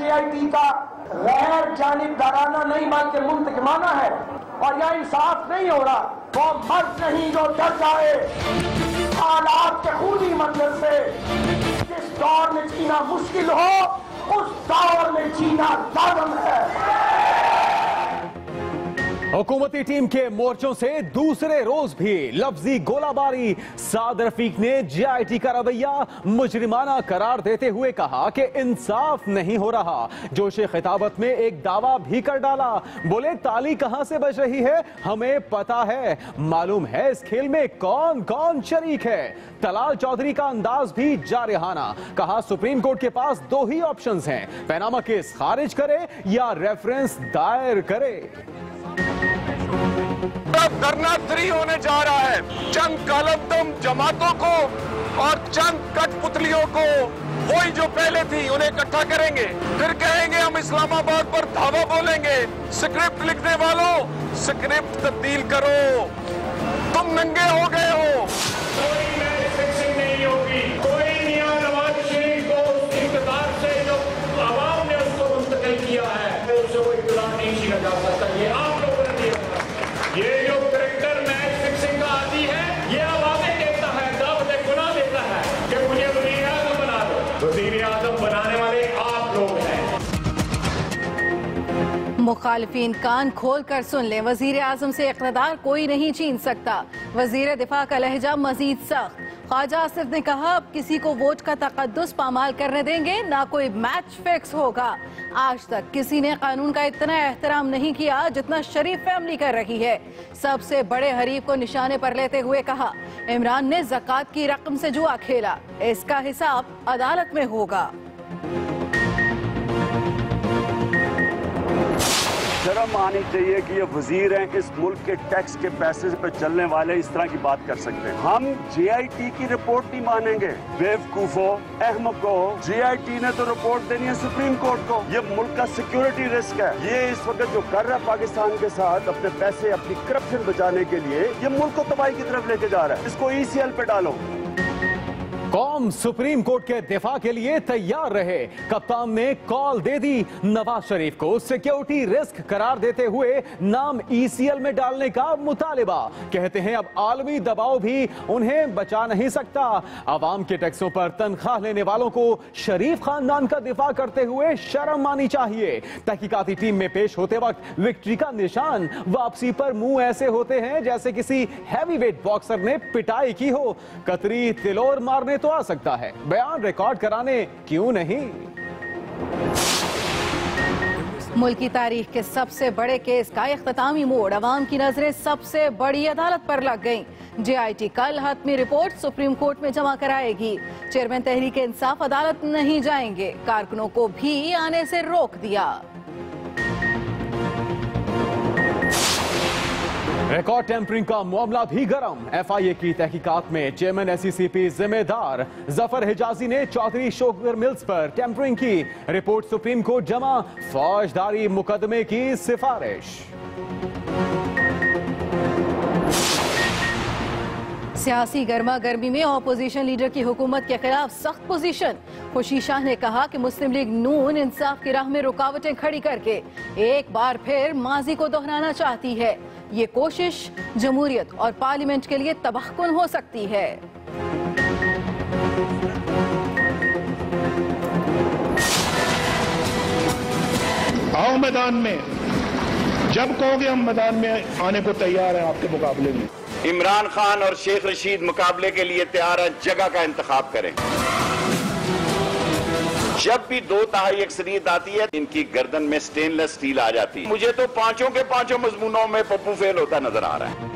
JIT का गैर जानिबदाराना नहीं बल्कि मुंतकिमाना है और यह इंसाफ नहीं हो रहा। वो मर्द नहीं जो डर जाए हालात के खूनी मंजर से। जिस दौर में जीना मुश्किल हो उस दौर में जीना लाज़िम है। हुकूमती टीम के मोर्चों से दूसरे रोज भी लफ्जी गोलाबारी। साद रफीक ने JIT का रवैया मुजरिमाना करार देते हुए कहा कि इंसाफ नहीं हो रहा। जोशे खिताबत में एक दावा भी कर डाला। बोले ताली कहां से बज रही है हमें पता है, मालूम है इस खेल में कौन कौन शरीक है। तलाल चौधरी का अंदाज भी जारहाना। कहा सुप्रीम कोर्ट के पास दो ही ऑप्शंस हैं, पैनामा केस खारिज करे या रेफरेंस दायर करे। धरना 3 होने जा रहा है। चंद कालमदम जमातों को और चंद कठपुतलियों को, वही जो पहले थी, उन्हें इकट्ठा करेंगे। फिर कहेंगे हम इस्लामाबाद पर धावा बोलेंगे। स्क्रिप्ट लिखने वालों, स्क्रिप्ट तब्दील करो, तुम नंगे हो गए हो। कोई मैच फिक्सिंग नहीं होगी। कोई मियां नवाज शरीफ को उस इक़्तिदार से जो आवाम ने उसको मुंतकिल किया है, उससे वो इक़्तिदार नहीं छीना जा सकता। ये आप लोगों ने दिया। ये जो करेक्टर मैच फिक्सिंग का आदी है, ये आवाज़ें देता है, दावत गुनाह देता है कि मुझे वज़ीर आज़म बना दो। वज़ीर आज़म बनाने वाले आप लोग हैं। मुखालिफिन कान खोल कर सुन लें, वजीर आजम से इक़्तिदार कोई नहीं छीन सकता। वजीर दिफा का लहजा मजीद सख्त। ख्वाजा आसिफ ने कहा अब किसी को वोट का तकद्दुस पामाल करने देंगे, ना कोई मैच फिक्स होगा। आज तक किसी ने कानून का इतना एहतराम नहीं किया जितना शरीफ फैमिली कर रही है। सबसे बड़े हरीफ को निशाने पर लेते हुए कहा इमरान ने ज़कात की रकम से जुआ खेला, इसका हिसाब अदालत में होगा। शर्म आनी चाहिए कि ये वजीर हैं, इस मुल्क के टैक्स के पैसे पे चलने वाले इस तरह की बात कर सकते हैं। हम JIT की रिपोर्ट नहीं मानेंगे। बेवकूफो, अहमको, JIT ने तो रिपोर्ट देनी है सुप्रीम कोर्ट को। ये मुल्क का सिक्योरिटी रिस्क है। ये इस वक्त जो कर रहा है पाकिस्तान के साथ अपने पैसे, अपनी करप्शन बचाने के लिए, ये मुल्क को तबाही की तरफ लेके जा रहा है। इसको ECL पे डालो। कौम सुप्रीम कोर्ट के दिफा के लिए तैयार रहे। कप्तान ने कॉल दे दी। नवाज शरीफ को सिक्योरिटी रिस्क करार देते हुए नाम ECL में डालने का मुतालिबा। कहते हैं अब आलमी दबाव भी उन्हें बचा नहीं सकता। आवाम के टैक्सों पर तनख्वाह लेने वालों को शरीफ खानदान का दिफा करते हुए शर्म आनी चाहिए। तहकीकाती टीम में पेश होते वक्त विक्ट्री का निशान, वापसी पर मुंह ऐसे होते हैं जैसे किसी हैवीवेट बॉक्सर ने पिटाई की हो। कतरी तिलोर मारने तो आ सकता है, बयान रिकॉर्ड कराने क्यों नहीं। मुल्क की तारीख के सबसे बड़े केस का इख्तितामी मोड़, अवाम की नजरें सबसे बड़ी अदालत पर लग गईं। JIT कल हतमी रिपोर्ट सुप्रीम कोर्ट में जमा कराएगी। चेयरमैन तहरीक इंसाफ अदालत नहीं जाएंगे, कारकुनों को भी आने से रोक दिया। रिकॉर्ड टेम्परिंग का मामला भी गर्म। FIA की तहकीकात में चेयरमैन SECP जिम्मेदार। जफर हिजाजी ने चौधरी शुगर मिल्स पर टेम्परिंग की। रिपोर्ट सुप्रीम कोर्ट जमा, फौजदारी मुकदमे की सिफारिश। सियासी गर्मा गर्मी में ऑपोजिशन लीडर की हुकूमत के खिलाफ सख्त पोजीशन। खुशी शाह ने कहा कि मुस्लिम लीग नून इंसाफ की राह में रुकावटें खड़ी करके एक बार फिर माजी को दोहराना चाहती है। ये कोशिश जमहूरियत और पार्लियामेंट के लिए तबाहकुन हो सकती है। आओ मैदान में, जब कहोगे हम मैदान में आने को तैयार हैं आपके मुकाबले में। इमरान खान और शेख रशीद मुकाबले के लिए तैयार है, जगह का इंतखाब करें। जब भी 2/3 अक्सरियत आती है, इनकी गर्दन में स्टेनलेस स्टील आ जाती है। मुझे तो पांचों के पांचों मजमूनों में पप्पू फेल होता नजर आ रहा है।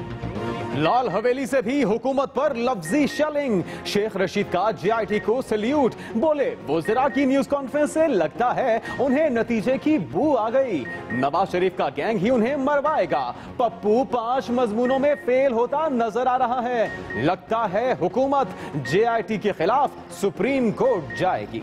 लाल हवेली से भी हुकूमत पर लफ्जी शेलिंग। शेख रशीद का JIT को सल्यूट। बोले वज़रा की न्यूज कॉन्फ्रेंस से लगता है उन्हें नतीजे की बू आ गई। नवाज शरीफ का गैंग ही उन्हें मरवाएगा। पप्पू 5 मजमूनों में फेल होता नजर आ रहा है। लगता है हुकूमत JIT के खिलाफ सुप्रीम कोर्ट जाएगी।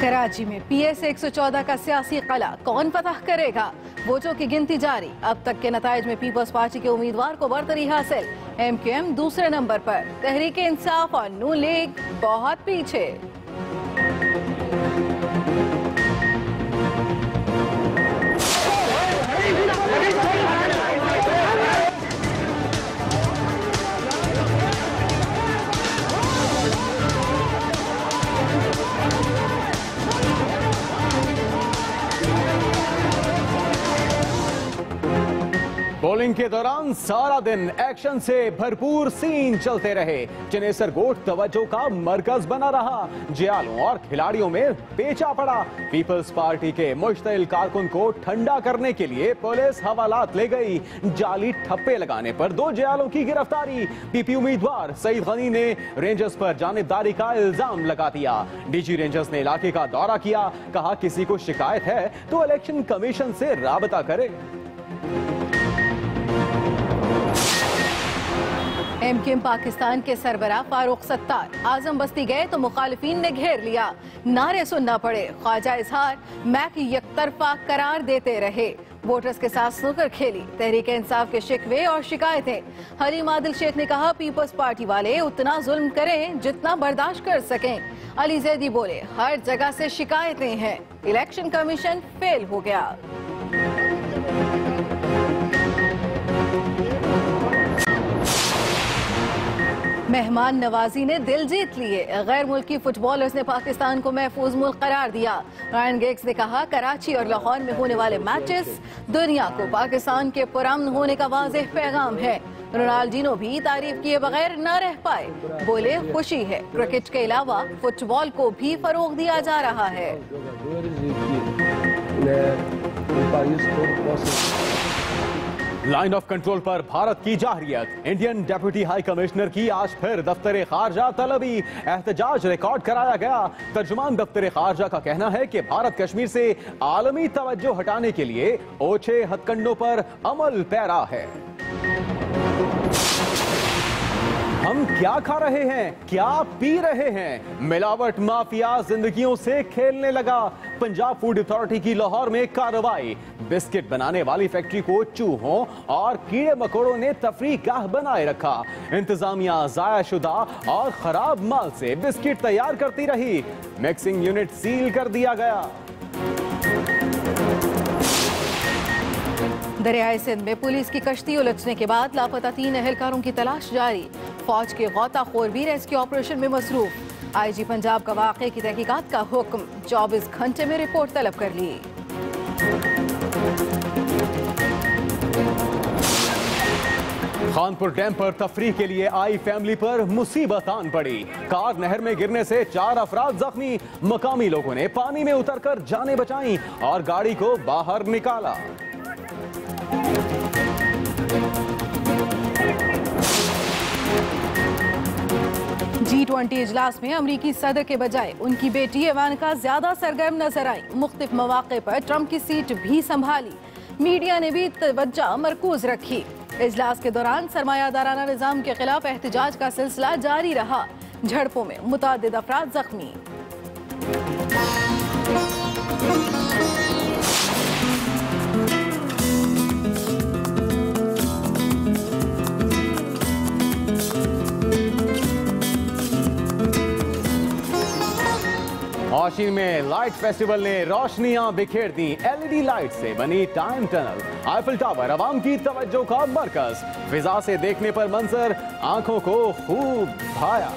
कराची में PS 114 का सियासी कला कौन फतह करेगा? वोटों की गिनती जारी। अब तक के नताइज में पीपल्स पार्टी के उम्मीदवार को बरतरी हासिल। MQM दूसरे नंबर पर, तहरीक इंसाफ और नून लीग बहुत पीछे। पोलिंग के दौरान सारा दिन एक्शन से भरपूर सीन चलते रहे। जिन्हें सरगोट तवज्जो का मरकज बना रहा। जियालों और खिलाड़ियों में पेचा पड़ा। पीपल्स पार्टी के मुश्तिल कारकुन को ठंडा करने के लिए पुलिस हवालात ले गई। जाली ठप्पे लगाने पर 2 जियालों की गिरफ्तारी। PP उम्मीदवार सईद गनी ने रेंजर्स पर जानिबदारी का इल्जाम लगा दिया। DG रेंजर्स ने इलाके का दौरा किया। कहा किसी को शिकायत है तो इलेक्शन कमीशन से राबता करे। MQM पाकिस्तान के सरबराह फारूक सत्तार आजम बस्ती गए तो मुखालिफिन ने घेर लिया। नारे सुनना पड़े। ख्वाजा इजहार मैक यकतरफा करार देते रहे। वोटर्स के साथ स्नूकर खेली। तहरीक इंसाफ के शिकवे और शिकायतें। हलीम आदिल शेख ने कहा पीपल्स पार्टी वाले उतना जुल्म करें जितना बर्दाश्त कर सकें। अली जैदी बोले हर जगह से शिकायतें हैं। इलेक्शन कमीशन फेल हो गया। मेहमान नवाजी ने दिल जीत लिए। गैर मुल्की फुटबॉलर्स ने पाकिस्तान को महफूज मुल्क करार दिया। रायन गिग्स ने कहा कराची और लाहौर में होने वाले मैचेस दुनिया को पाकिस्तान के पुरअमन होने का वाज़ेह पैगाम है। रोनाल्डिनो भी तारीफ किए बगैर न रह पाए। बोले खुशी है क्रिकेट के अलावा फुटबॉल को भी फरोग दिया जा रहा है। लाइन ऑफ कंट्रोल पर भारत की जाहिरियत। इंडियन डेप्यूटी हाई कमिश्नर की आज फिर दफ्तर खारजा तलबी। एहतजाज रिकॉर्ड कराया गया। तर्जुमान दफ्तर खारजा का कहना है कि भारत कश्मीर से आलमी तवज्जो हटाने के लिए ओछे हथकंडों पर अमल पैरा है। हम क्या खा रहे हैं, क्या पी रहे हैं? मिलावट माफिया जिंदगियों से खेलने लगा। पंजाब फूड अथॉरिटी की लाहौर में कार्रवाई। बिस्किट बनाने वाली फैक्ट्री को चूहों और कीड़े मकोड़ों ने तफरीहगाह बनाए रखा। इंतजामिया जायाशुदा और खराब माल से बिस्किट तैयार करती रही। मिक्सिंग यूनिट सील कर दिया गया। दरियाए सिंध में पुलिस की कश्ती उलझने के बाद लापता 3 एहलकारों की तलाश जारी। फौज के गौताखोर भी रेस्क्यू ऑपरेशन में मसरूफ। IG पंजाब का वाक़े की तहकीकात का हुक्म। 24 घंटे में रिपोर्ट तलब कर ली। खानपुर डैम पर तफरीह के लिए आई फैमिली पर मुसीबत आन पड़ी। कार नहर में गिरने से 4 अफराद जख्मी। मकामी लोगों ने पानी में उतरकर जानें बचाईं और गाड़ी को बाहर निकाला। G20 इजलास में अमरीकी सदर के बजाय उनकी बेटी इवानका ज्यादा सरगर्म नजर आई। मुख्तलिफ मौके पर ट्रंप की सीट भी संभाली। मीडिया ने भी तवज्जो मरकूज रखी। इजलास के दौरान सरमायादाराना निजाम के खिलाफ एहतजाज का सिलसिला जारी रहा। झड़पों में मुतादिद अफराद जख्मी। औशीन में लाइट फेस्टिवल ने रोशनियां बिखेर दी। LED लाइट से बनी टाइम टनल। आईफिल टावर अवाम की तवज्जो का मरकज। फिजा से देखने पर मंजर आंखों को खूब भाया।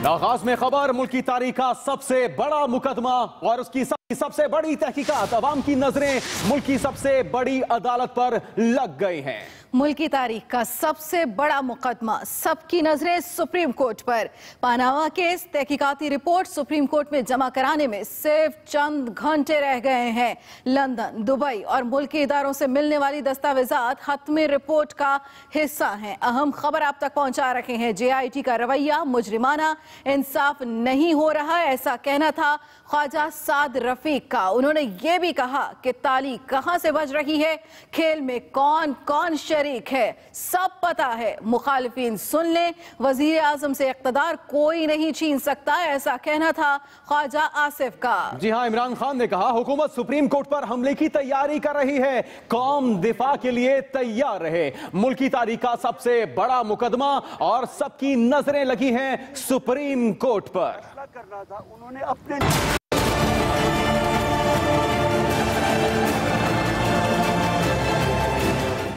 आगाज में खबर। मुल्क की तारीख का सबसे बड़ा मुकदमा और उसकी सबसे बड़ी तहकीकात। अवाम की नजरें मुल्क की सबसे बड़ी अदालत पर लग गई हैं। मुल्क की तारीख का सबसे बड़ा मुकदमा, सबकी नजरें सुप्रीम कोर्ट पर। पानामा केस तहकीकाती रिपोर्ट सुप्रीम कोर्ट में जमा कराने में सिर्फ चंद घंटे रह गए हैं। लंदन, दुबई और मुल्की इदारों से मिलने वाली दस्तावेजात हतमी रिपोर्ट का हिस्सा हैं। अहम खबर आप तक पहुंचा रखे हैं। JIT का रवैया मुजरिमाना, इंसाफ नहीं हो रहा, ऐसा कहना था ख्वाजा साद रफीक का। उन्होंने ये भी कहा कि ताली कहां से बज रही है, खेल में कौन कौन शरीक है, सब पता है, मुखालिफिन सुन लें, वजीर आजम से इख्तिदार कोई नहीं छीन सकता, ऐसा कहना था ख्वाजा आसिफ का। जी हां, इमरान खान ने कहा हुकूमत सुप्रीम कोर्ट पर हमले की तैयारी कर रही है, कौम दिफा के लिए तैयार रहे। मुल्क की तारीख का सबसे बड़ा मुकदमा और सबकी नजरें लगी हैं सुप्रीम कोर्ट पर। करना था उन्होंने अपने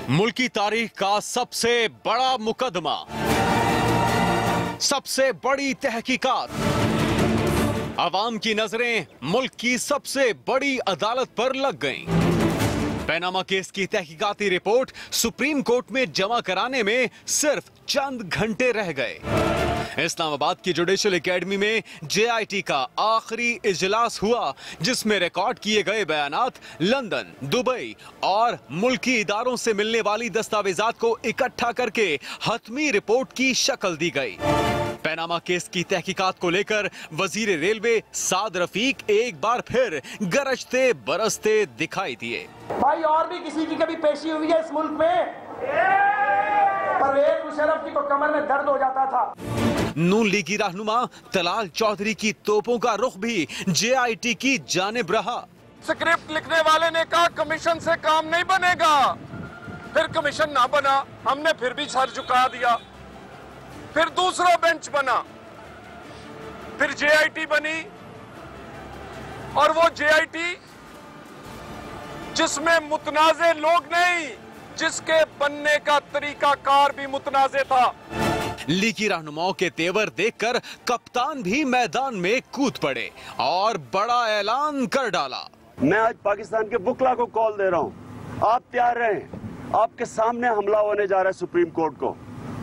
मुल्क की तारीख का सबसे बड़ा मुकदमा, सबसे बड़ी तहकीकात, अवाम की नजरें मुल्क की सबसे बड़ी अदालत पर लग गईं। पैनामा केस की तहकीकाती रिपोर्ट सुप्रीम कोर्ट में जमा कराने में सिर्फ चंद घंटे रह गए। इस्लामाबाद की जुडिशल एकेडमी में JIT का आखिरी इजलास हुआ, जिसमें रिकॉर्ड किए गए बयानात लंदन, दुबई और मुल्की इदारों से मिलने वाली दस्तावेजात को इकट्ठा करके हतमी रिपोर्ट की शक्ल दी गई। पैनामा केस की तहकीकात को लेकर वजीर रेलवे साद रफीक एक बार फिर गरजते बरसते दिखाई दिए। भाई और भी किसी की कभी पेशी हुई है इस मुल्क में? परवेज मुशर्रफ की तो कमर में दर्द हो जाता था। नून लीगी रहनुमा तलाल चौधरी की तोपों का रुख भी JIT की जानिब रहा। स्क्रिप्ट लिखने वाले ने कहा कमीशन से काम नहीं बनेगा, फिर कमीशन ना बना, हमने फिर भी सर झुका दिया, फिर दूसरा बेंच बना, फिर JIT बनी, और वो JIT जिसमें मुतनाज़े लोग नहीं, जिसके बनने का तरीकाकार भी मुतनाज़े था। लीगी रहनुमाओं के तेवर देखकर कप्तान भी मैदान में कूद पड़े और बड़ा ऐलान कर डाला। मैं आज पाकिस्तान के बुकला को कॉल दे रहा हूं, आप तैयार रहें, आपके सामने हमला होने जा रहा है सुप्रीम कोर्ट को,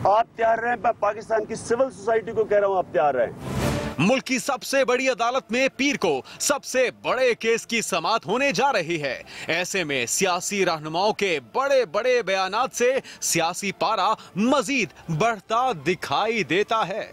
आप तैयार रहें। मैं पाकिस्तान की सिविल सोसाइटी को कह रहा हूं, आप तैयार रहें। मुल्क की सबसे बड़ी अदालत में पीर को सबसे बड़े केस की समाअत होने जा रही है। ऐसे में सियासी रहनुमाओं के बड़े बड़े बयानात से सियासी पारा मजीद बढ़ता दिखाई देता है।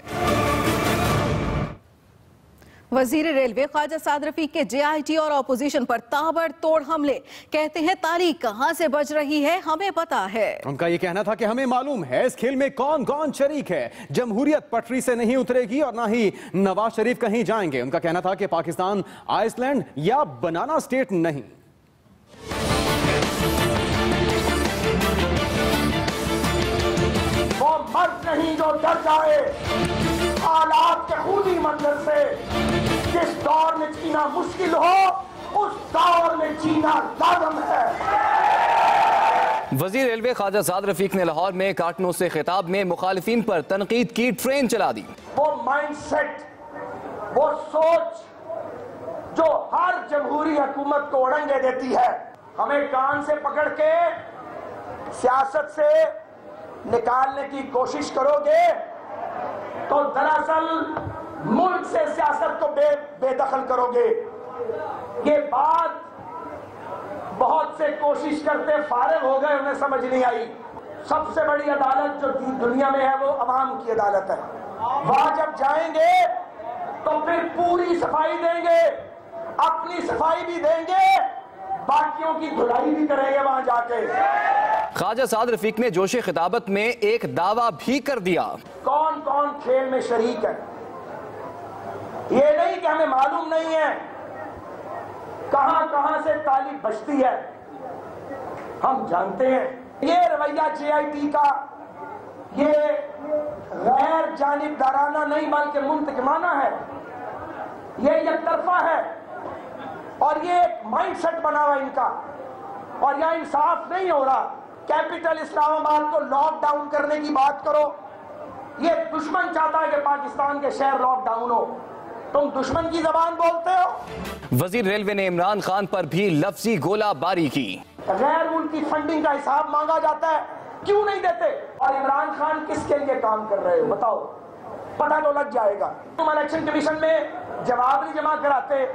वजीर रेलवे ख्वाजा साद रफीक के JIT और अपोजिशन पर ताबड़तोड़ हमले, कहते हैं तारीख कहां से बज रही है हमें पता है। उनका ये कहना था कि हमें मालूम है इस खेल में कौन कौन शरीक है, जमहूरियत पटरी से नहीं उतरेगी और ना ही नवाज शरीफ कहीं जाएंगे। उनका कहना था कि पाकिस्तान आइसलैंड या बनाना स्टेट नहीं। वो मर्द नहीं जो डर जाए हालात के खूनी मंजर से। जिस दौर में जीना मुश्किल हो उस दौर में जीना लाज़िम है। वजीर रेलवे ख्वाजा साद रफीक ने लाहौर में कार्टनों से खिताब में मुखालिफिन पर तनकीद की ट्रेन चला दी। वो माइंडसेट, वो सोच जो हर जमहूरी हुकूमत को उड़ंगे देती है, हमें कान से पकड़ के सियासत से निकालने की कोशिश करोगे तो दरअसल मुल्क से सियासत को बेदखल करोगे। ये बात बहुत से कोशिश करते फारिग हो गए, उन्हें समझ नहीं आई। सबसे बड़ी अदालत जो दुनिया में है वो अवाम की अदालत है। वहां जब जाएंगे तो फिर पूरी सफाई देंगे, अपनी सफाई भी देंगे, बाकियों की धुलाई भी करेंगे वहां जाके। ख्वाजा साद रफीक ने जोशे खिताबत में एक दावा भी कर दिया। कौन कौन खेल में शरीक है, ये नहीं कि हमें मालूम नहीं है कहां कहां से ताली बजती है, हम जानते हैं। ये रवैया JIT का ये गैर जानिबदाराना नहीं बल्कि मुंतकिमाना है, ये एक तरफा है और ये एक माइंडसेट बना हुआ इनका, और यह इंसाफ नहीं हो रहा। कैपिटल इस्लामाबाद को लॉकडाउन करने की बात करो, ये दुश्मन चाहता है कि पाकिस्तान के शहर लॉकडाउन हो, तुम दुश्मन की जबान बोलते हो। वजीर रेलवे ने इमरान खान पर भी लफ्जी गोलाबारी की। गैर मुल्की फंडिंग का हिसाब मांगा जाता है, क्यों नहीं देते? और इमरान खान किसके लिए काम कर रहे हो बताओ, पता तो लग जाएगा। तुम इलेक्शन कमीशन में जवाब नहीं जमा कराते,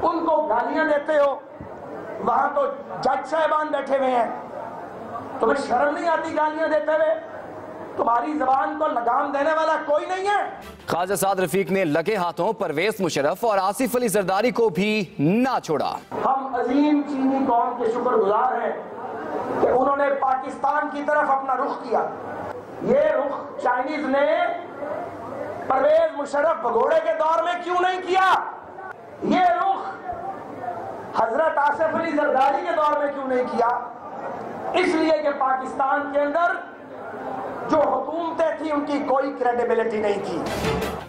उनको गालियां देते हो, वहां तो जज साहबान बैठे हुए हैं, तुम्हें शर्म नहीं आती गालियां देते हुए? तुम्हारी जबान को लगाम देने वाला कोई नहीं है। ख्वाजा साद रफीक ने लगे हाथों परवेज मुशर्रफ और आसिफ अली जरदारी को भी ना छोड़ा। हम अजीम चीनी कौम के शुक्रगुजार हैं कि उन्होंने पाकिस्तान की तरफ अपना रुख किया। ये रुख चाइनीज ने परवेज मुशर्रफ भगोड़े के दौर में क्यों नहीं किया? ये रुख हजरत आसिफ अली जरदारी के दौर में क्यों नहीं किया? इसलिए कि पाकिस्तान के अंदर जो हुकूमतें थी उनकी कोई क्रेडिबिलिटी नहीं थी।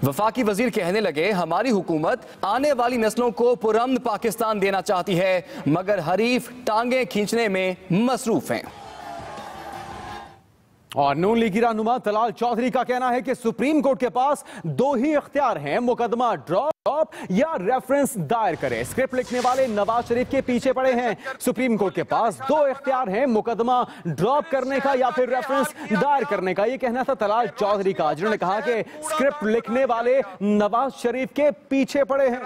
वफाकी वजीर कहने लगे, हमारी हुकूमत आने वाली नस्लों को पुरअमन पाकिस्तान देना चाहती है, मगर हरीफ टांगे खींचने में मसरूफ हैं। और नून लीगी रहनुमा तलाल चौधरी का कहना है कि सुप्रीम कोर्ट के पास दो ही इख्तियार हैं, मुकदमा ड्रॉप या रेफरेंस दायर करें। स्क्रिप्ट लिखने वाले नवाज शरीफ के पीछे पड़े हैं। सुप्रीम कोर्ट के पास दो इख्तियार हैं, मुकदमा ड्रॉप करने का या फिर रेफरेंस दायर करने का। यह कहना था तलाल चौधरी का, जिन्होंने कहा कि स्क्रिप्ट लिखने वाले नवाज शरीफ के पीछे पड़े हैं।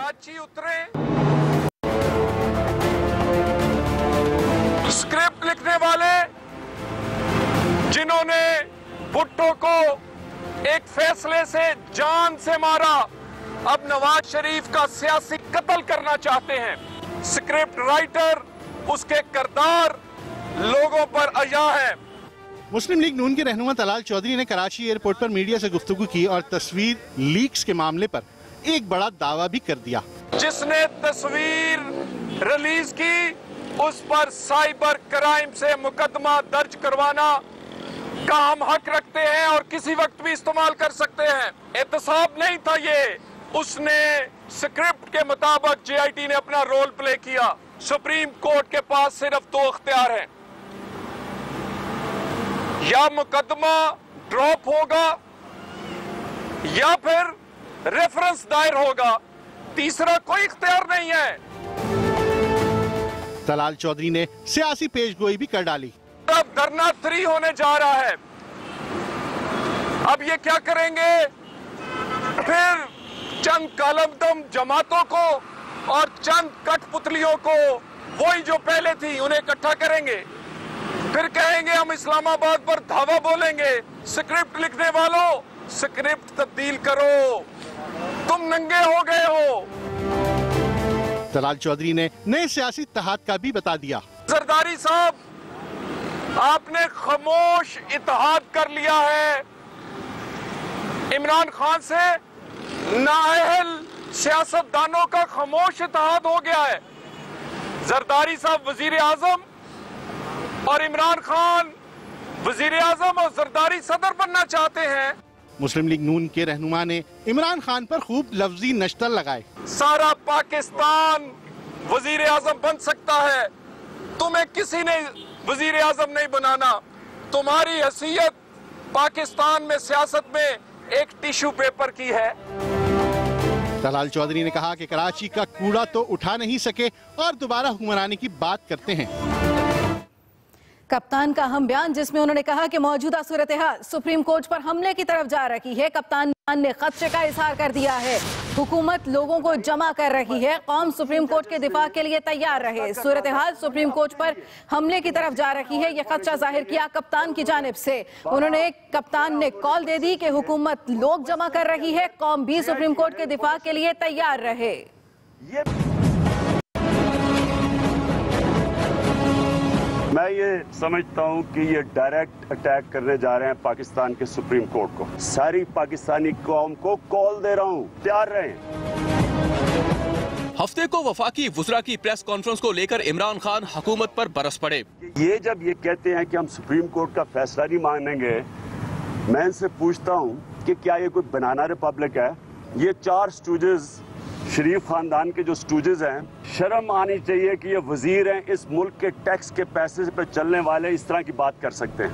स्क्रिप्ट लिखने वाले जिन्होंने भुट्टो को एक फैसले से जान से मारा, अब नवाज शरीफ का सियासी कत्ल करना चाहते हैं। स्क्रिप्ट राइटर, उसके किरदार लोगों पर अया है। मुस्लिम लीग नून के रहनुमा तलाल चौधरी ने कराची एयरपोर्ट पर मीडिया से गुफ्तगू की और तस्वीर लीक्स के मामले पर एक बड़ा दावा भी कर दिया। जिसने तस्वीर रिलीज की उस पर साइबर क्राइम से मुकदमा दर्ज करवाना का हम हक रखते हैं और किसी वक्त भी इस्तेमाल कर सकते हैं। एहतसाब नहीं था ये, उसने स्क्रिप्ट के मुताबिक जेआईटी ने अपना रोल प्ले किया। सुप्रीम कोर्ट के पास सिर्फ दो इख्तियार हैं, या मुकदमा ड्रॉप होगा या फिर रेफरेंस दायर होगा, तीसरा कोई इख्तियार नहीं है। तलाल चौधरी ने सियासी पेशगोई भी कर डाली। अब धरना 3 होने जा रहा है। अब ये क्या करेंगे? फिर चंद कालमदम जमातों को और चंद कठपुतलियों को, वही जो पहले थी, उन्हें इकट्ठा करेंगे। फिर कहेंगे हम इस्लामाबाद पर धावा बोलेंगे। स्क्रिप्ट लिखने वालों, स्क्रिप्ट तब्दील करो, तुम नंगे हो गए हो। तलाल चौधरी ने नए सियासी इत्तेहाद का भी बता दिया। जरदारी साहब, आपने खामोश इत्तेहाद कर लिया है इमरान खान से। नाअहल सियासतदानों का खामोश इत्तेहाद हो गया है। जरदारी साहब वजीर आजम और इमरान खान वजीर आजम और जरदारी सदर बनना चाहते हैं। मुस्लिम लीग नून के रहनुमा ने इमरान खान पर खूब लफ्जी नश्तर लगाए। सारा पाकिस्तान वजीर आजम बन सकता है, तुम्हें किसी ने वजीर आजम नहीं बनाना। तुम्हारी हैसियत पाकिस्तान में सियासत में एक टिश्यू पेपर की है। तलाल चौधरी ने कहा कि कराची का कूड़ा तो उठा नहीं सके और दोबारा हुक्मरानी की बात करते हैं। कप्तान का अहम बयान, जिसमें उन्होंने कहा कि मौजूदा सूरत हाल सुप्रीम कोर्ट पर हमले की तरफ जा रही है। कप्तान ने खदशे का इजहार कर दिया है। हुकूमत लोगों को जमा कर रही है, कौम सुप्रीम कोर्ट के दिफा के लिए तैयार रहे। सूरत हाल सुप्रीम कोर्ट पर हमले की तरफ जा रही है, यह खदशा जाहिर किया कप्तान की जानिब से। कप्तान ने कॉल दे दी कि हुकूमत लोग जमा कर रही है, कौम भी सुप्रीम कोर्ट के दिफा के लिए तैयार रहे। मैं ये समझता हूँ कि ये डायरेक्ट अटैक करने जा रहे हैं पाकिस्तान के सुप्रीम कोर्ट को। सारी पाकिस्तानी कौम को कॉल दे रहा हूँ, तैयार रहें। हफ्ते को वफाकी वुज़रा की प्रेस कॉन्फ्रेंस को लेकर इमरान खान हुकूमत पर बरस पड़े। ये जब ये कहते हैं कि हम सुप्रीम कोर्ट का फैसला नहीं मानेंगे, मैं इनसे पूछता हूँ कि क्या ये कोई बनाना रिपब्लिक है? ये 4 स्टूजेस, शरीफ खानदान के जो स्टूजेस हैं, शर्म आनी चाहिए कि ये वजीर हैं, इस मुल्क के टैक्स के पैसे पे चलने वाले इस तरह की बात कर सकते हैं।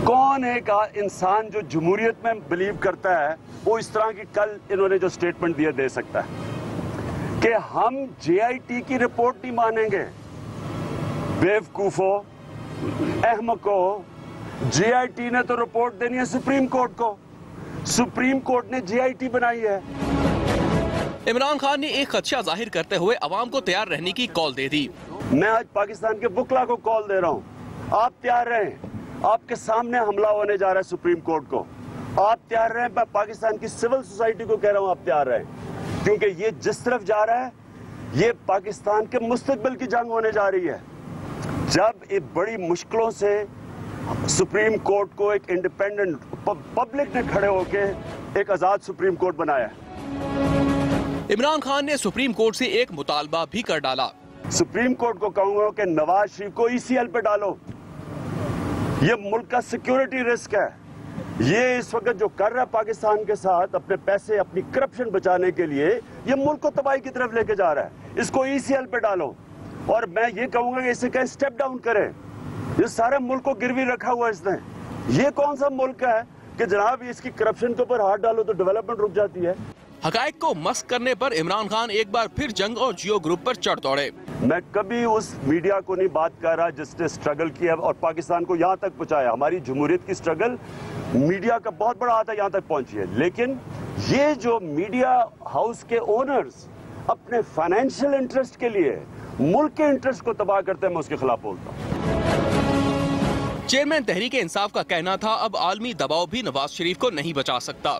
कौन एक इंसान जो जमहूरियत में बिलीव करता है वो इस तरह की कल इन्होंने जो स्टेटमेंट दिया दे सकता है कि हम जेआईटी की रिपोर्ट नहीं मानेंगे? बेवकूफो, अहमको, जेआईटी ने तो रिपोर्ट देनी है सुप्रीम कोर्ट को। सुप्रीम कोर्ट ने जेआईटी बनाई है। इमरान खान ने एक खदशा जाहिर करते हुए अवाम को तैयार रहने की कॉल दे दी। मैं आज पाकिस्तान के वकला को कॉल दे रहा हूँ, आप तैयार रहें। आपके सामने हमला होने जा रहा है सुप्रीम कोर्ट को, आप तैयार रहें। मैं पाकिस्तान की सिविल सोसाइटी को कह रहा हूँ, आप तैयार रहें, क्योंकि ये जिस तरफ जा रहा है ये पाकिस्तान के मुस्तकबिल की जंग होने जा रही है। जब ये बड़ी मुश्किलों से सुप्रीम कोर्ट को एक इंडिपेंडेंट पब्लिक ने खड़े होकर एक आजाद सुप्रीम कोर्ट बनाया। इमरान खान ने सुप्रीम कोर्ट से एक मुतालबा भी कर डाला। सुप्रीम कोर्ट को कहूंगा कि नवाज शरीफ को ECL पे डालो। ये मुल्क का सिक्योरिटी रिस्क है। ये इस वक्त जो कर रहा है पाकिस्तान के साथ अपने पैसे, अपनी करप्शन बचाने के लिए, ये मुल्क को तबाही की तरफ लेके जा रहा है। इसको ECL पे डालो और मैं ये कहूंगा कि इसे कहीं स्टेप डाउन करे। ये सारे मुल्क को गिरवी रखा हुआ इसने। ये कौन सा मुल्क है कि जनाब इसकी करप्शन के ऊपर हाथ डालो तो डेवलपमेंट रुक जाती है। हकायक को मस्क करने पर इमरान खान एक बार फिर जंग और जियो ग्रुप पर चढ़ दौड़े। मैं कभी उस मीडिया को नहीं बात कर रहा जिसने स्ट्रगल किया और पाकिस्तान को यहाँ तक पहुँचाया। हमारी जमहूरियत की स्ट्रगल मीडिया का बहुत बड़ा हाथ है, यहाँ तक पहुँची है। लेकिन ये जो मीडिया हाउस के ओनर्स अपने फाइनेंशियल इंटरेस्ट के लिए मुल्क के इंटरेस्ट को तबाह करते हैं, मैं उसके खिलाफ बोलता हूँ। चेयरमैन तहरीक इंसाफ का कहना था अब आलमी दबाव भी नवाज शरीफ को नहीं बचा सकता।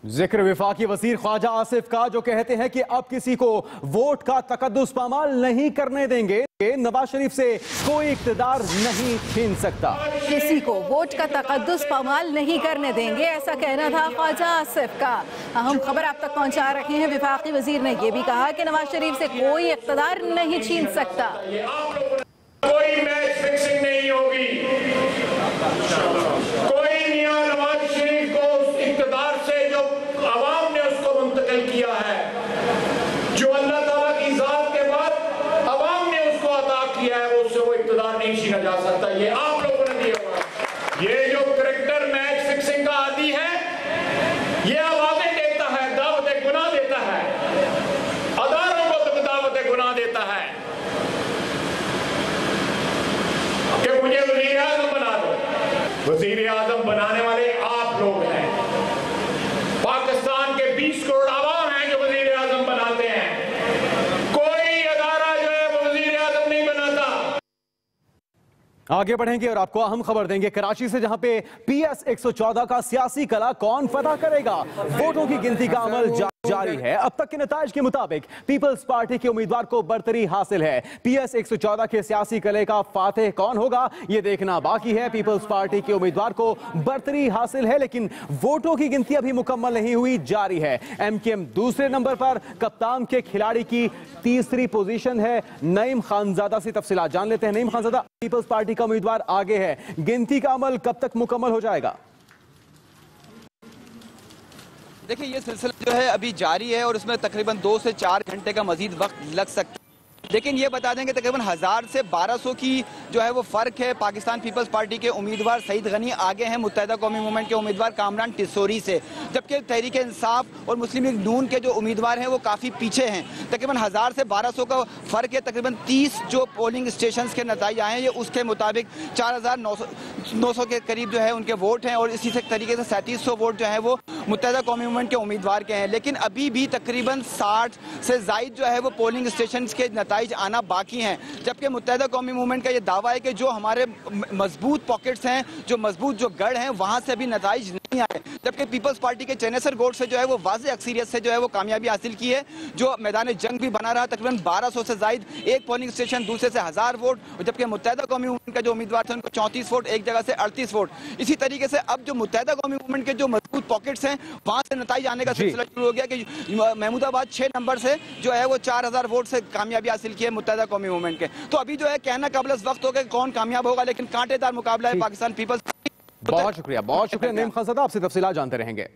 जिक्र वफाकी वजीर ख्वाजा आसिफ का, जो कहते हैं कि अब किसी को वोट का तकद्दुस पामाल नहीं करने देंगे। नवाज शरीफ से कोई इख्तिदार नहीं छीन सकता। किसी को वोट का तकद्दुस पामाल नहीं करने देंगे, ऐसा कहना था ख्वाजा आसिफ का। अहम खबर आप तक पहुंचा रहे हैं। वफाकी वजीर ने यह भी कहा कि नवाज शरीफ से कोई इख्तिदार नहीं छीन सकता। कोई मैच फिक्सिंग नहीं होगी। कोई मियां नवाज शरीफ को उस इख्तिदार से जो अवाम ने उसको मुंतकिल किया है, जो अल्लाह ताला की जात के बाद अवाम ने उसको अता किया है, उससे वो इख्तिदार नहीं छीना जा सकता। ये आप लोगों ने दिया हुआ। ये जो क्रिकेटर मैच फिक्सिंग का आदी है, ये आवाजें देता है, दावत गुनाह देता है, अदारों को दावत गुनाह देता है कि मुझे वजीर आजम बना दो। वजीर आजम बनाने वाले आप लोग हैं। पाकिस्तान के 20 करोड़ आवाम हैं जो वजीर आजम बनाते हैं। कोई अदारा जो है वो वजीर आजम नहीं बनाता। आगे बढ़ेंगे और आपको अहम खबर देंगे कराची से, जहां पे PS 114 का सियासी कला कौन फतह करेगा। वोटों की गिनती का अमल जारी है। अब तक के नताइज के मुताबिक पीपल्स पार्टी के उम्मीदवार को बरतरी हासिल है। PS 114 के सियासी कले का फातेह कौन होगा, यह देखना बाकी है। पीपल्स पार्टी के उम्मीदवार को बरतरी हासिल है, लेकिन वोटों की गिनती अभी मुकम्मल नहीं हुई, जारी है। MKM दूसरे नंबर पर, कप्तान के खिलाड़ी की तीसरी पोजीशन है। नईम खानजादा से तफसीलात जान लेते हैं। नईम खानजादा, पीपल्स पार्टी का उम्मीदवार आगे है, गिनती का अमल कब तक मुकम्मल हो जाएगा? देखिए, ये सिलसिला जो है अभी जारी है और उसमें तकरीबन 2 से 4 घंटे का मजीद वक्त लग सकता है। लेकिन ये बता देंगे तकरीबन 1000 से 1200 की जो है वो फर्क है। पाकिस्तान पीपल्स पार्टी के उम्मीदवार सईद गनी आगे हैं मुत्तहिदा कौमी मूवमेंट के उम्मीदवार कामरान टिसोरी से, जबकि तहरीक इंसाफ और मुस्लिम लीग नून के जो उम्मीदवार हैं वो काफ़ी पीछे हैं। तकरीबन 1000 से 1200 का फर्क है। तकरीबन 30 जो पोलिंग स्टेशन के नतीजे आए हैं, ये उसके मुताबिक 4900 के करीब जो है उनके वोट हैं और इसी से तरीके से 3700 वोट जो है वो मुत्तहिदा कौमी मूवमेंट के उम्मीदवार के हैं। लेकिन अभी भी तकरीबन 60 से ज़ायद जो है वो पोलिंग स्टेशन के नतीजे आना बाकी हैं, जबकि मुत्तहिदा कौमी मूवमेंट का ये दावा है कि जो हमारे मजबूत पॉकेट्स हैं, जो मजबूत जो गढ़ हैं, वहाँ से अभी नतीजे नहीं आए। जबकि पीपल्स पार्टी के चेनेसर गोट से जो है वो वाज़ेह अक्सरियत से जो है वो कामयाबी हासिल की है, जो मैदान जंग भी बना रहा। तकरीबन 1200 से ज़ायद एक पोलिंग स्टेशन, दूसरे से 1000 वोट, जबकि मुत्तहिदा कौमी मूवमेंट का जो उम्मीदवार थे उनको 34 वोट, एक जगह से 38 वोट। इसी तरीके से अब जो मुत्तहिदा कौमी मूवमेंट के जो मजबूत पॉकेट्स हैं, वहाँ से नतीजे आने का सिलसिला शुरू हो गया कि महमूदाबाद 6 नंबर से जो है वो 4000 वोट से कामयाबी हासिल की है मुत्तहिदा कौमी मूवमेंट के। तो अभी जो है कहना काबिल वक्त होगा कौन कामयाब होगा, लेकिन कांटेदार मुकाबला है पाकिस्तान पीपल्स। बहुत शुक्रिया नईम खानजादा, आपसे तफसीलात जानते रहेंगे।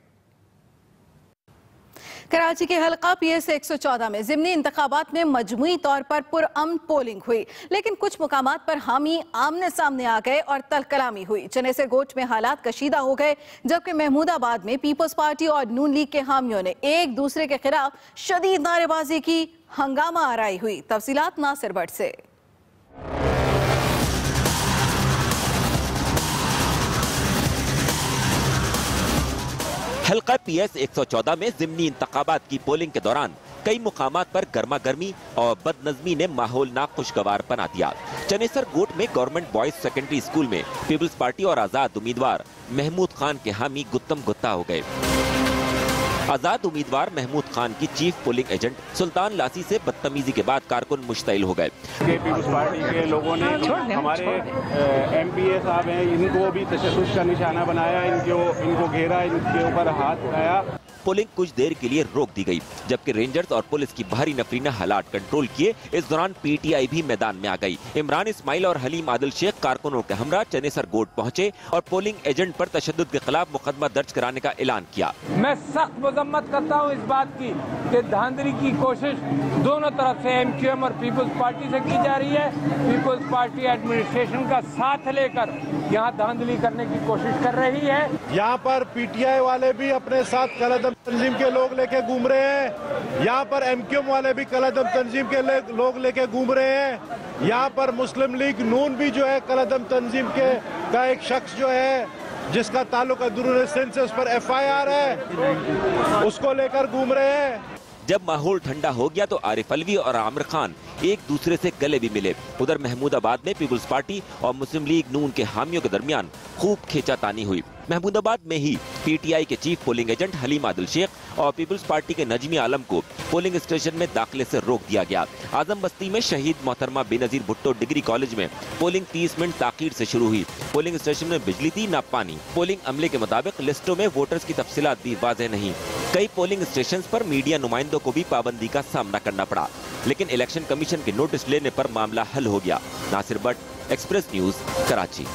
कराची के हल्का PS 114 में ज़िमनी इंतखाबात में मजमुई तौर पर पुरअमन पोलिंग हुई, लेकिन कुछ मुकामात पर हामी आमने सामने आ गए और तलकलामी हुई। चनेसर गोट में हालात कशीदा हो गए, जबकि महमूदाबाद में पीपल्स पार्टी और नून लीग के हामियों ने एक दूसरे के खिलाफ शदीद नारेबाजी की, हंगामा आराई हुई। तफसीलात नासिर भट्ट से। हल्का PS 114 में ज़िमनी इंतखाबात की पोलिंग के दौरान कई मुकामात पर गर्मा गर्मी और बदनज़मी ने माहौल नाखुशगवार बना दिया। चनेसर गोट में गवर्नमेंट बॉयज सेकेंडरी स्कूल में पीपल्स पार्टी और आजाद उम्मीदवार महमूद खान के हामी गुत्तम गुत्ता हो गए। आजाद उम्मीदवार महमूद खान की चीफ पोलिंग एजेंट सुल्तान लासी से बदतमीजी के बाद कारकुन मुश्तइल हो गए। पीपल्स पार्टी के लोगों ने हमारे MPA साहब हैं, इनको भी तशद्दुद का निशाना बनाया, इनको घेरा, इनके ऊपर हाथ उठाया। पोलिंग कुछ देर के लिए रोक दी गई, जबकि रेंजर्स और पुलिस की भारी नफरी ने हालात कंट्रोल किए। इस दौरान PTI भी मैदान में आ गई। इमरान इस्माइल और हलीम आदिल शेख कारकुनों के हमरा चनेसर गोट पहुंचे और पोलिंग एजेंट पर तशद्दुद के खिलाफ मुकदमा दर्ज कराने का ऐलान किया। मैं सख्त मजम्मत करता हूँ इस बात की कि धांधली की कोशिश दोनों तरफ से MQM और पीपल्स पार्टी से की जा रही है। पीपल्स पार्टी एडमिनिस्ट्रेशन का साथ लेकर यहाँ धांधली करने की कोशिश कर रही है। यहाँ पर PTI वाले भी अपने साथ कलअदम तंजीम के लोग लेके घूम रहे हैं, यहाँ पर MQM वाले भी कलअदम तंजीम के लोग लेके घूम रहे हैं। यहाँ पर मुस्लिम लीग नून भी जो है कलअदम तंजीम का एक शख्स जो है जिसका ताल्लुक दुरूर सिंध से उस पर FIR है, उसको लेकर घूम रहे हैं। जब माहौल ठंडा हो गया तो आरिफ अलवी और आमिर खान एक दूसरे से गले भी मिले। उधर महमूदाबाद में पीपल्स पार्टी और मुस्लिम लीग नून के हामियों के दरमियान खूब खींचातानी हुई। महमूदाबाद में ही PTI के chief polling agent Halim Adil Shaikh और पीपल्स पार्टी के नजमी आलम को पोलिंग स्टेशन में दाखिले से रोक दिया गया। आजम बस्ती में शहीद मोहतरमा बेनजीर भुट्टो डिग्री कॉलेज में पोलिंग 30 मिनट ताखीर से शुरू हुई। पोलिंग स्टेशन में बिजली थी न पानी। पोलिंग अमले के मुताबिक लिस्टों में वोटर्स की तफसीलात भी वाज़ेह नहीं। कई पोलिंग स्टेशन पर मीडिया नुमाइंदों को भी पाबंदी का सामना करना पड़ा, लेकिन इलेक्शन कमीशन के नोटिस लेने पर मामला हल हो गया। Nasir Bhatt, express news, Karachi.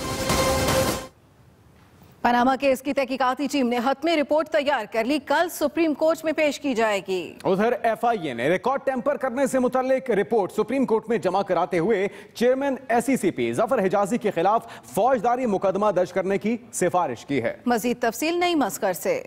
Panama case की तहकीकाती टीम ने हतमी रिपोर्ट तैयार कर ली, कल सुप्रीम कोर्ट में पेश की जाएगी। उधर FIA ने रिकॉर्ड टेम्पर करने से मुताल्लिक रिपोर्ट सुप्रीम कोर्ट में जमा कराते हुए चेयरमैन SECP जफर हिजाजी के खिलाफ फौजदारी मुकदमा दर्ज करने की सिफारिश की है। मजीद तफसील नई मस्कर से।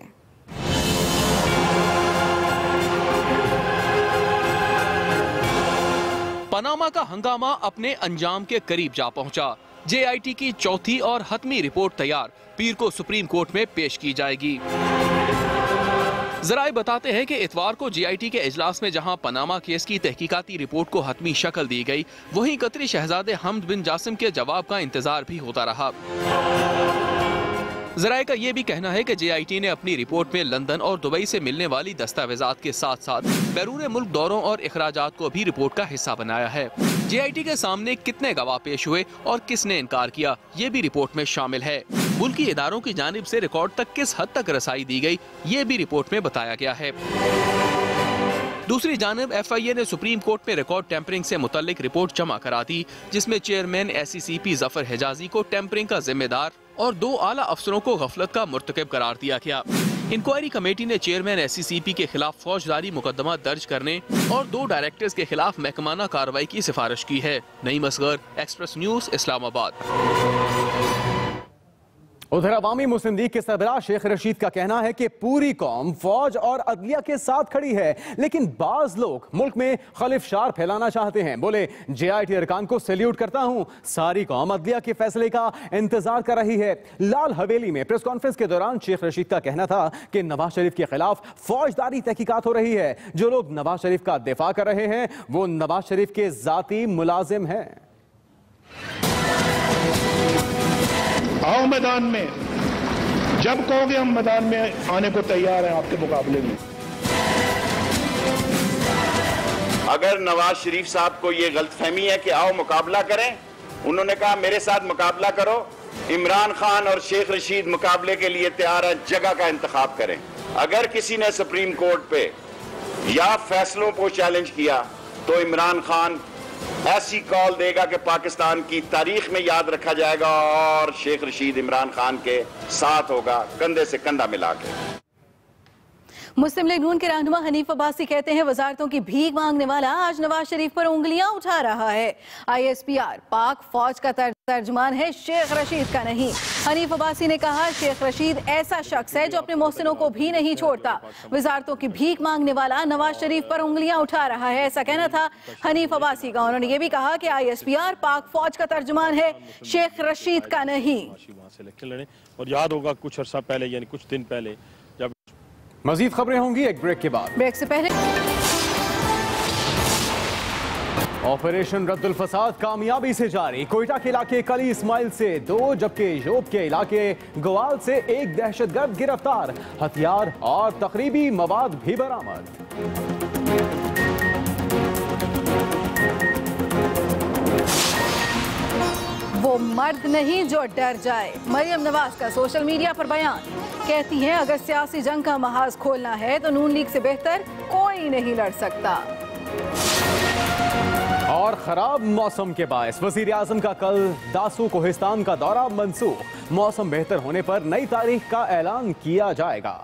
पनामा का हंगामा अपने अंजाम के करीब जा पहुंचा। JIT की चौथी और हतमी रिपोर्ट तैयार, पीर को सुप्रीम कोर्ट में पेश की जाएगी। जराए बताते हैं कि इतवार को JIT के इजलास में जहां पनामा केस की तहकीकाती रिपोर्ट को हतमी शक्ल दी गई, वहीं कतरी शहजादे हमद बिन जासिम के जवाब का इंतजार भी होता रहा। जराए का ये भी कहना है कि JIT ने अपनी रिपोर्ट में लंदन और दुबई से मिलने वाली दस्तावेजात के साथ साथ बैरून मुल्क दौरों और इखराजात को भी रिपोर्ट का हिस्सा बनाया है। JIT के सामने कितने गवाह पेश हुए और किसने इनकार किया, ये भी रिपोर्ट में शामिल है। मुल्की इदारों की जानिब से रिकॉर्ड तक किस हद तक रसाई दी गई, ये भी रिपोर्ट में बताया गया है। दूसरी जानिब FIA ने सुप्रीम कोर्ट में रिकॉर्ड टेम्परिंग से मुतल्लिक रिपोर्ट जमा करा दी, जिसमें चेयरमैन SECP जफर हिजाजी को टेम्परिंग का जिम्मेदार और 2 आला अफसरों को गफलत का मुर्तकब करार दिया गया। इंक्वायरी कमेटी ने चेयरमैन SECP के खिलाफ फौजदारी मुकदमा दर्ज करने और 2 डायरेक्टर्स के खिलाफ महकमाना कार्रवाई की सिफारिश की है। Naeem Asghar, express news, Islamabad. उधर अवामी मुस्लिम लीग के सरबराह शेख रशीद का कहना है कि पूरी कौम फौज और अदलिया के साथ खड़ी है, लेकिन बाज लोग मुल्क में खलिफशार फैलाना चाहते हैं। बोले, JIT अरकान को सैल्यूट करता हूं, सारी कौम अदलिया के फैसले का इंतजार कर रही है। लाल हवेली में प्रेस कॉन्फ्रेंस के दौरान शेख रशीद का कहना था कि नवाज शरीफ के खिलाफ फौजदारी तहकीकात हो रही है। जो लोग नवाज शरीफ का दिफा कर रहे हैं वो नवाज शरीफ के जाती मुलाजिम हैं। आओ मैदान में, जब कहोगे हम मैदान में आने को तैयार हैं आपके मुकाबले में। अगर नवाज शरीफ साहब को ये गलतफहमी है कि आओ मुकाबला करें, उन्होंने कहा मेरे साथ मुकाबला करो। इमरान खान और शेख रशीद मुकाबले के लिए तैयार है, जगह का इंतखाब करें। अगर किसी ने सुप्रीम कोर्ट पे या फैसलों को चैलेंज किया तो इमरान खान ऐसी कॉल देगा कि पाकिस्तान की तारीख में याद रखा जाएगा और शेख रशीद इमरान खान के साथ होगा, कंधे से कंधा मिला के। मुस्लिम लीग नून के रहनुमा हनीफ अब्बासी कहते हैं वजारतों की भीख मांगने वाला आज नवाज शरीफ पर उंगलियां उठा रहा है। ISPR पाक फौज का तर्जुमान है, शेख रशीद का नहीं। हनीफ अब्बासी ने कहा, शेख रशीद ऐसा शख्स है जो अपने मोहसिनों को भी नहीं छोड़ता। वजारतों की भीख मांगने वाला नवाज शरीफ पर उंगलियां उठा रहा है, ऐसा कहना था हनीफ अब्बासी का। उन्होंने ये भी कहा कि ISPR पाक फौज का तर्जुमान है, शेख रशीद का नहीं। और याद होगा कुछ अर्सा पहले, यानी कुछ दिन पहले, जब मजीद खबरें होंगी एक ब्रेक के बाद। ब्रेक से पहले ऑपरेशन रद्दुल फसाद कामयाबी से जारी। कोयटा के इलाके कली इस्माइल से 2 जबकि योब के इलाके गोवाल से 1 दहशतगर्द गिरफ्तार। हथियार और तकरीबी मवाद भी बरामद। वो मर्द नहीं जो डर जाए। मरियम नवाज का सोशल मीडिया पर बयान। कहती हैं अगर सियासी जंग का महाज खोलना है तो नून लीग से बेहतर कोई नहीं लड़ सकता। और खराब मौसम के बायस वजीर आजम का कल दासू कोहिस्तान का दौरा मनसूख। मौसम बेहतर होने पर नई तारीख का ऐलान किया जाएगा।